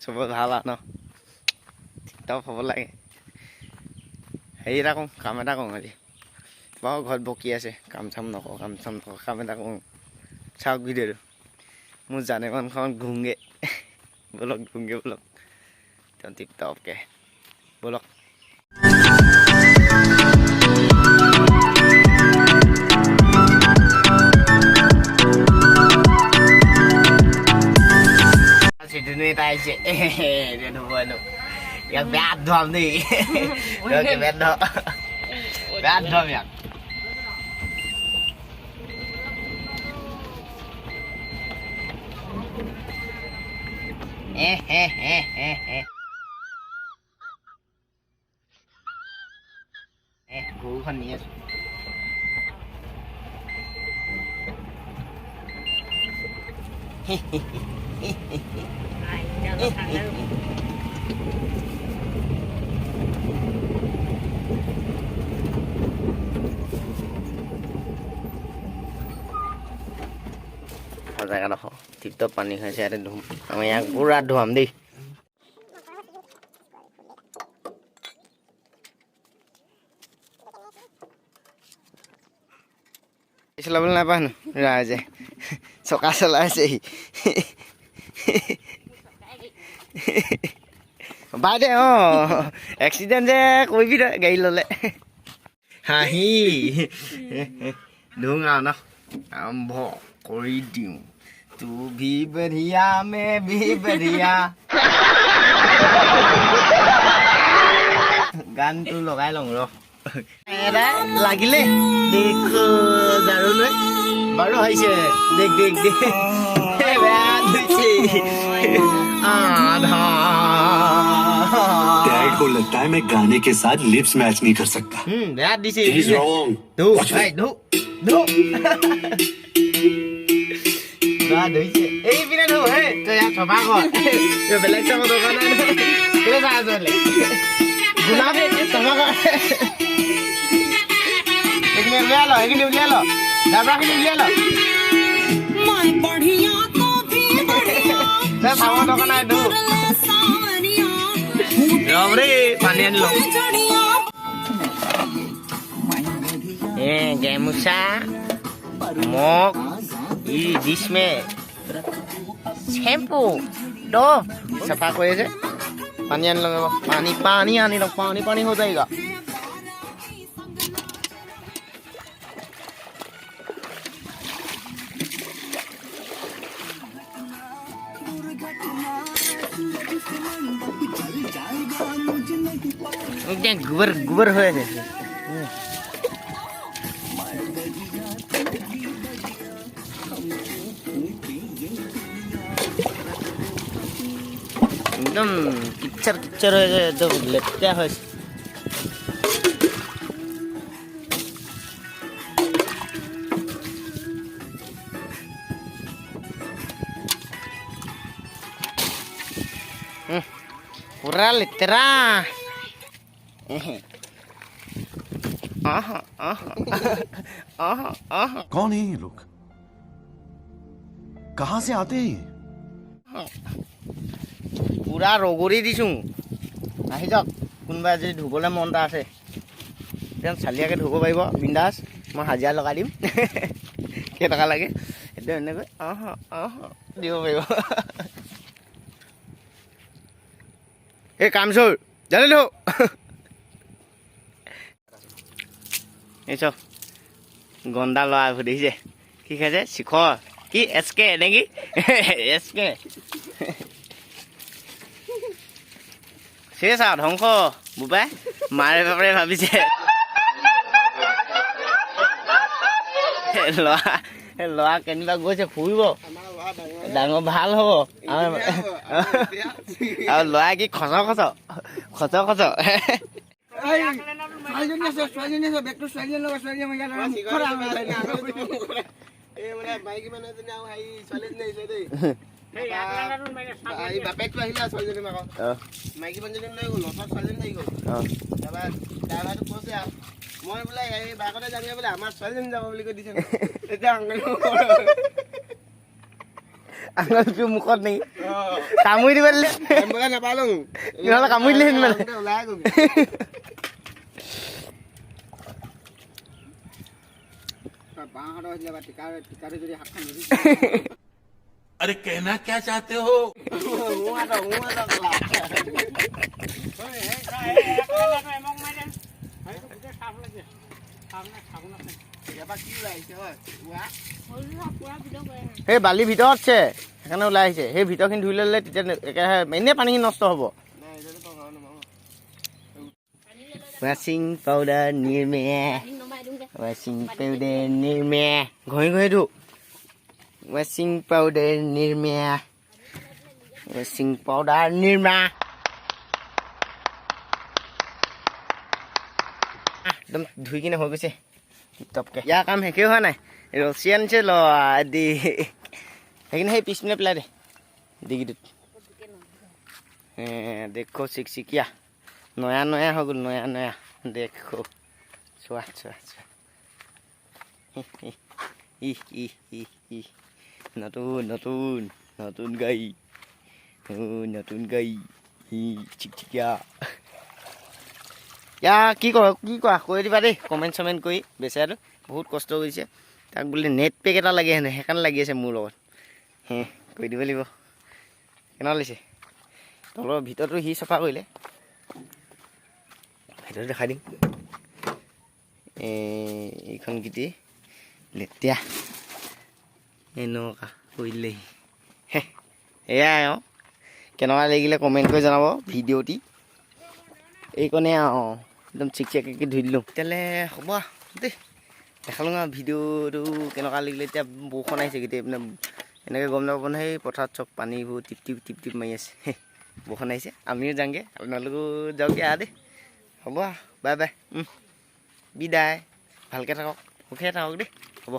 চবৰ ভাল আৰু ন টিপটপ হ'ব লাগে হেৰি এটা কৰোঁ কাম এটা কৰোঁ আজি বাৰু ঘৰত বকি আছে কাম চাম নকৰোঁ কাম এটা কৰোঁ চাওক ভিডিঅ'টো মোৰ জানেমানখন ঘুংগে ব'লক ঘুংগে ব'লক তেওঁ টিপটপকৈ ব'লক Sini tay chị đi đùa luôn yang bad dom đi được cái bad đó bad dom ya cú con nhé জায়গা দেখো টিপটপ পানী হৈছে ইয়াতে ধুম আমি ইয়াক পুৰা ধুৱাম দেই চলাবলৈ নাপায় নো ৰাইজে চকা চলাইছেহি বাই দে এক্সিডেণ্ট যে কৰিবি তই গাড়ী ল'লে হাঁহি ধুং আৰু ন আৰম্ভ কৰি দিওঁ তু ভি বঢ়িয়া মে ভি বঢ়িয়া গানটো লগাই লওঁ ৰ এটা লাগিলে দেখো জাৰুলৈ বাৰু হৈছে দেখ দেখ দেখ বেয়া ধুইছে आधा डैड को लगता है मैं गाने के साथ लिप्स मैच नहीं कर सकता यार दिस इज रॉन्ग धू भाई धू धू ना धुइছে এই পিনে ধু হে তো ইয়াত সভা কৰ এই বেলেগ চাব দৰকাৰ নাই কেলে চাই আছলে গুলাবে সভা কৰ এখানে উলিয়া ল এখানে উলিয়া ল দাবৰাখিনি উলিয়া ল মই বঢ়িয়া তো ভি বঢ়িয়া তে চাব দৰকাৰ নাই ধু ৰবৰে পানী আনি ল गैमुसा मग जिसमें शैम्पू दो सफा करे से पानी आने लगे पानी पानी आने लग पानी पानी हो जाएगा गुबर गुबर हो एकदम किच्चर किच्चर हो जाए तो लेते हो पूरा लेतरा कौन है ये लोग कहाँ से आते हैं पूरा रगड़ी दिसुँ आहि जाওক কোনোবা যদি ধুবলৈ মন এটা আছে একদম চালিয়াকৈ ধুব পাৰিব বিন্দাছ মই হাজিৰা লগাই দিম কেইটকা লাগে সেইটো এনেকৈ দিব পাৰিব এই কাম চোৰ জানি ধু এই চব গন্দা ল'ৰা সুধিছে কি খাইছে শিখৰ কি এছকে নেকি এছকে শেষ আৰু ধ্বংস বোপাই মাৰে বাপৰে ভাবিছে ল'ৰা কেনিবা গৈছে ফুৰিব ডাঙৰ ভাল হ'ব আৰু ল'ৰা কি খচ বাপেকটো আহিলে ছোৱালীজনী মাকক মাইকী মানুহজনী লৈ গ'ল লচৰ ছোৱালীজনী থাকি গ'ল তাৰপৰা ড্ৰাইভাৰটো কৈছে আৰু মই বোলে এই বাইকতে যাবি বোলে আমাৰ ছোৱালীজনী যাব বুলি কৈ দিছে এতিয়া আঙুলিটো মুখত নেকি কামুৰি দিব দিলে নহ'লে কামুৰি দিলে মানে अरे कहना क्या चाहते हो সেই বালি ভিতৰত আছে সেইকাৰণে ওলাই আহিছে সেই ভিতৰখিনি ধুই ল'লে তেতিয়া একেৰাহে এনেই পানীখিনি নষ্ট হ'ব ৱাশ্বিং পাউডাৰ নিৰ্মে ৱাশ্বিং পাউডাৰ নিৰ্মে ঘঁহি ঘঁহি ধু ৱাশ্বিং পাউডাৰ নিৰ্মে ৱাশ্বিং পাউডাৰ নিৰ্মা একদম ধুই কিনে হৈ গৈছে টপকে ইয়াৰ কাম শেষেই হোৱা নাই ৰছী আনিছে দি সেইখিনি সেই পিছপিনে পেলাই দে ডিগিটোত দেখো চিকচিকীয়া নয়া নয়া হৈ গ'ল নয়া নয়া দেখো চোৱা চোৱা চোৱা নতুন নতুন নতুন গাই নতুন গাই চিকচিকীয়া ইয়া কি কোৱা কৈ দিবা দেই কমেণ্ট চমেণ্ট কৰি বেচেৰাটো বহুত কষ্ট কৰিছে তাক বোলে নেট পেক এটা লাগে হেনে সেইকাৰণে লাগি আছে মোৰ লগত কৈ দিব লাগিব কেনেকুৱা লাগিছে তলৰ ভিতৰটো সি চফা কৰিলে ভিতৰত দেখাই দিম এইখন গীতি লেতেৰা এনেকুৱা কৰিলেহি এয়াই আৰু কেনেকুৱা লাগিলে কমেণ্ট কৰি জনাব ভিডিঅ'টি এইকণে আৰু একদম চিকচিকীয়াকৈ ধুই দিলোঁ তেতিয়াহ'লে হ'ব দেই দেখালোঁ আৰু ভিডিঅ'টো কেনেকুৱা লাগিলে এতিয়া বৰষুণ আহিছে গোটেই মানে এনেকৈ গম নাপাব নহয় সেই পথাৰত চব পানীবোৰ টিপ টিপ টিপ টিপ মাৰি আছে বৰষুণ আহিছে আমিও যাওঁগৈ আপোনালোকেও যাওঁগৈ দেই হ'ব বাই বাই বিদায় ভালকৈ থাকক সুখে থাকক দেই হ'ব